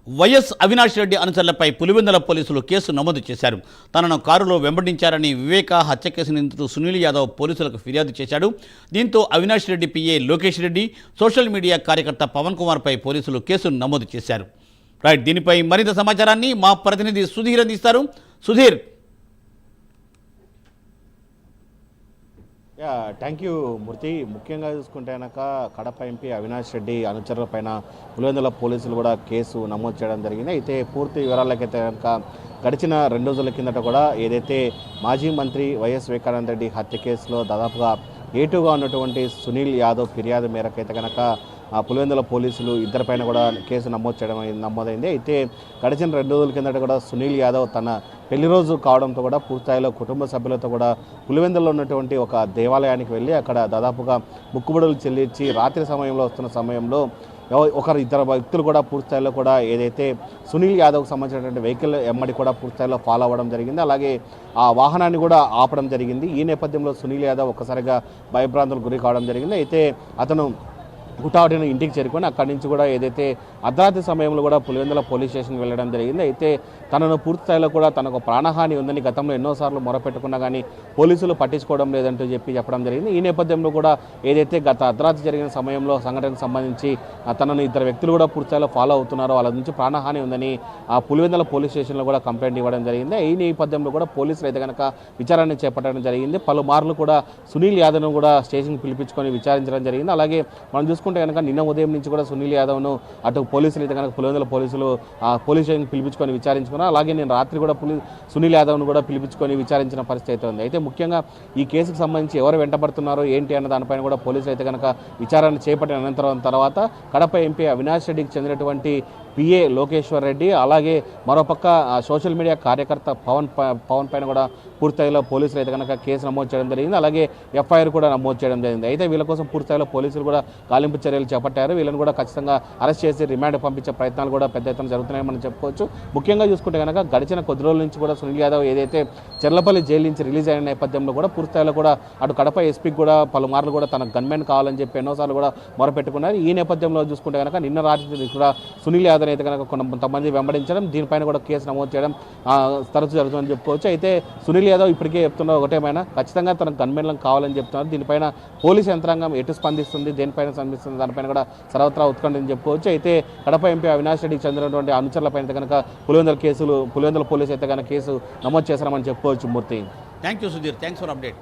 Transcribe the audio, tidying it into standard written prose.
YS Avinash Reddy అనుచరులపై Pulivendula పోలీసులు case నమోదు చేశారు. తనను కారులో వెంబడించారని వివేక హత్య కేసు నిందితుడు సునీల్ యాదవ్ పోలీసులకు ఫిర్యాదు చేశాడు. దీంతో Avinash Reddy PA Lokesh Reddy, social media కార్యకర్త పవన్ కుమార్పై పోలీసులు కేసు నమోదు చేశారు. దీనిపై మరింత సమాచారాన్ని మా ప్రతినిధి సుధీర్ అందిస్తారు. సుధీర్. థ్యాంక్ యూ మూర్తి. ముఖ్యంగా చూసుకుంటే కనుక కడప ఎంపీ అవినాష్ రెడ్డి అనుచరుల పైన పులివెందుల పోలీసులు కూడా కేసు నమోదు చేయడం జరిగింది. అయితే పూర్తి వివరాలకైతే కనుక గడిచిన 2 రోజుల కిందట కూడా ఏదైతే మాజీ మంత్రి వైఎస్ వివేకానంద రెడ్డి హత్య కేసులో దాదాపుగా ఏటుగా ఉన్నటువంటి సునీల్ యాదవ్ ఫిర్యాదు మేరకైతే కనుక పులివెందుల పోలీసులు ఇద్దరిపైన కూడా కేసు నమోదైంది. అయితే గడిచిన 2 రోజుల కిందట కూడా సునీల్ యాదవ్ తన పెళ్లి రోజు కావడంతో కూడా పూర్తిస్థాయిలో కుటుంబ సభ్యులతో కూడా పులివెందులో ఉన్నటువంటి ఒక దేవాలయానికి వెళ్ళి అక్కడ దాదాపుగా ముక్కుబడులు చెల్లించి రాత్రి సమయంలో వస్తున్న సమయంలో ఇద్దరు వ్యక్తులు కూడా పూర్తిస్థాయిలో కూడా ఏదైతే సునీల్ యాదవ్కి సంబంధించినటువంటి వెహికల్ ఎమ్మడి కూడా పూర్తిస్థాయిలో ఫాలో అవ్వడం జరిగింది. అలాగే ఆ వాహనాన్ని కూడా ఆపడం జరిగింది. ఈ నేపథ్యంలో సునీల్ యాదవ్ ఒక్కసారిగా భయభ్రాంతులకు గురి కావడం జరిగింది. అయితే అతను హుటాహుటిన ఇంటికి చేరుకొని అక్కడి నుంచి కూడా ఏదైతే అర్ధరాత్రి సమయంలో కూడా పులివెందుల పోలీస్ స్టేషన్కి వెళ్ళడం జరిగింది. అయితే తనను పూర్తిస్థాయిలో కూడా తనకు ప్రాణహాని ఉందని గతంలో ఎన్నోసార్లు మొరపెట్టుకున్నా కానీ పోలీసులు పట్టించుకోవడం లేదంటూ చెప్పడం జరిగింది. ఈ నేపథ్యంలో కూడా ఏదైతే గత అర్ధరాత్రి జరిగిన సమయంలో సంఘటనకు సంబంధించి తనను ఇద్దరు వ్యక్తులు కూడా పూర్తిస్థాయిలో ఫాలో అవుతున్నారో వాళ్ళ నుంచి ప్రాణహాని ఉందని ఆ పులివెందుల పోలీస్ స్టేషన్లో కూడా కంప్లైంట్ ఇవ్వడం జరిగింది. ఈ నేపథ్యంలో కూడా పోలీసులు అయితే కనుక విచారణ చేపట్టడం జరిగింది. పలుమార్లు కూడా సునీల్ యాదవ్ను కూడా స్టేషన్కి పిలిపించుకొని విచారించడం జరిగింది. అలాగే మనం చూసుకుంటే కనుక నిన్న ఉదయం నుంచి కూడా సునీల్ యాదవ్ను అటు పోలీసులు అయితే కనుక పులివెందుల పోలీసులు పోలీస్ స్టేషన్కి పిలిపించుకొని విచారించుకున్నారు. అలాగే నేను రాత్రి కూడా సునీల్ యాదవ్ను కూడా పిలిపించుకొని విచారించిన పరిస్థితి అయితే ఉంది. అయితే ముఖ్యంగా ఈ కేసుకు సంబంధించి ఎవరు వెంటబడుతున్నారో ఏంటి అన్న దానిపైన కూడా పోలీసులు అయితే కనుక విచారణ చేపట్టిన అనంతరం తర్వాత కడప ఎంపీ అవినాష్ రెడ్డికి చెందినటువంటి పిఏ లోకేశ్వర్ రెడ్డి, అలాగే మరోపక్క సోషల్ మీడియా కార్యకర్త పవన్ పైన కూడా పూర్తిస్థాయిలో పోలీసులు అయితే కనుక కేసు నమోదు చేయడం జరిగింది. అలాగే ఎఫ్ఐఆర్ కూడా నమోదు చేయడం జరిగింది. అయితే వీళ్ళ కోసం పూర్తిస్థాయిలో పోలీసులు కూడా గాలింపు చర్యలు చేపట్టారు. వీళ్ళని కూడా ఖచ్చితంగా అరెస్ట్ చేసి రిమాండ్ పంపించే ప్రయత్నాలు కూడా పెద్ద ఎత్తున జరుగుతున్నాయని మనం చెప్పుకోవచ్చు. ముఖ్యంగా చూసుకుంటే కనుక గడిచిన కొద్ది రోజుల నుంచి కూడా సునీల్ యాదవ్ ఏదైతే చెర్లపల్లి జైలు నుంచి రిలీజ్ అయిన నేపథ్యంలో కూడా పూర్తిస్థాయిలో కూడా అటు కడప ఎస్పీకి కూడా పలుమార్లు కూడా తన గన్మెన్ కావాలని చెప్పి ఎన్నోసార్లు కూడా మొరపెట్టుకున్నారు. ఈ నేపథ్యంలో చూసుకుంటే కనుక నిన్న రాత్రి కూడా సునీల్ యాదవ్ అయితే కనుక కొంతమంది వెంబడించడం, దీనిపైన కూడా కేసు నమోదు చేయడం తరచు జరుగుతుందని చెప్పుకోవచ్చు. అయితే సునీల్ యాదవ్ ఇప్పటికే చెప్తున్న ఒకటేమైనా ఖచ్చితంగా తనకు గన్మెన్లను కావాలని చెప్తున్నారు. దీనిపైన పోలీస్ యంత్రాంగం ఎటు స్పందిస్తుంది, దేనిపైన స్పందిస్తుంది దానిపైన కూడా సర్వత్రా ఉత్కంఠని చెప్పుకోవచ్చు. అయితే కడప ఎంపీ అవినాష్ రెడ్డికి చెందినటువంటి అనుచరులపైన అయితే కనుక పులివెందుల పోలీసు అయితే కనుక కేసు నమోదు చేశారని చెప్పుకోవచ్చు. Murthy. Thank you Sudheer. Thanks for update.